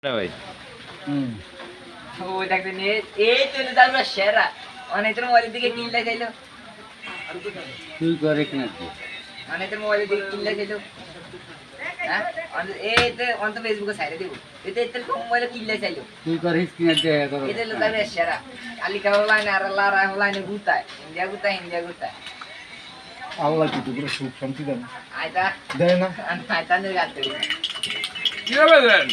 ভাই ওই দেখবেন এই চলে যাবে সেরা অনেকের মোবাইলের দিকে কিনলে গেল তুই করে নাকি অনেকের মোবাইলের দিকে কিনলে গেল হ্যাঁ এই তো অন্ত ফেসবুকে সাইডে দিব এতে এতে মোবাইলে কিনলে চাইলো তুই করিস কিনা দেখা করো এটা হলো যাবে সেরা আলিকা হলাইনে আর লারা হলাইনে গুতায় ইন্ডিয়া গুতায় আল্লাহ কি তো পুরো সুখ শান্তি দেন আইতা দেয় না আইতা নে গাতে কিভাবে দেন?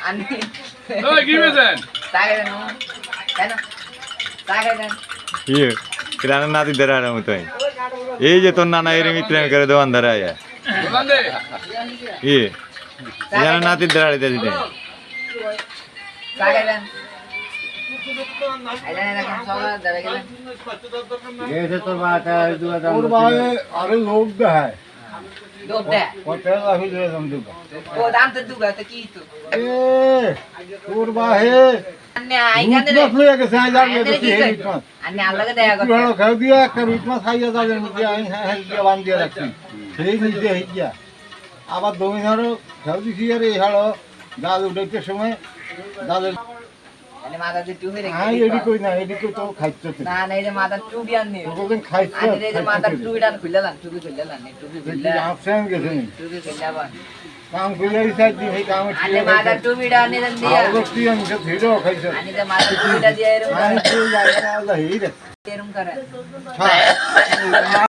আনি ওই কিভাবে দেন? তাকে দেন কেন তাকে দেন ইয়ে কিরানা নাতি ধরার মতো এই যে তোর নানা এর মিত্র করে দোকান ধরা আয়া বলান দে। ইয়ে কিরানা নাতি ধরা দিতে দিতে তাকে দেন আইলা না কোন সওয়া দেবে গেলেন এসে তোর বাটা দুয়া দাম ওর ভাই আরে লোক দেয় দোপ দে কত টাকা হইলে দাম দেব ও দাম তো দুগা তো কি তো এ তোর ভাই আন্নে আইগানে রে রুট মাছ লয়ে গেছে আজ আর গেছে এই রুট মাছ আন্নে আল্লাহকে দয়া তুই করতে হলো খাও দিয়া একটা রুট মাছ খাইয়া যাবেন যে আমি হ্যাঁ দিয়ে বান দিয়ে রাখছি সেই নিজে হইয়া আবার দমিনারও খাও দিছি আর এই হলো দাদু উঠাইতে সময় দাদু আন্নে মাথা দিয়ে টুবি রে হ্যাঁ এডি কই না এডি কই তো খাইতে না না এই যে মাথা টুবি আননি ওদের খাইতে আন্নে এই যে মাথা টুবিটা খুললাম টুবি খুললাম টুবি খুললা আপসেন গেছে টুবি খুললাম কাম কইলে সাইড দি এই কাম আন্নে মাথা টুবিটা আনি দেন দিয়া আলোক আমি সে ধীরও খাইছে আনি যে মাথা টুবিটা দিয়া এরকম আমি তো যাই না আল্লাহ হিরে এরকম করে হ্যাঁ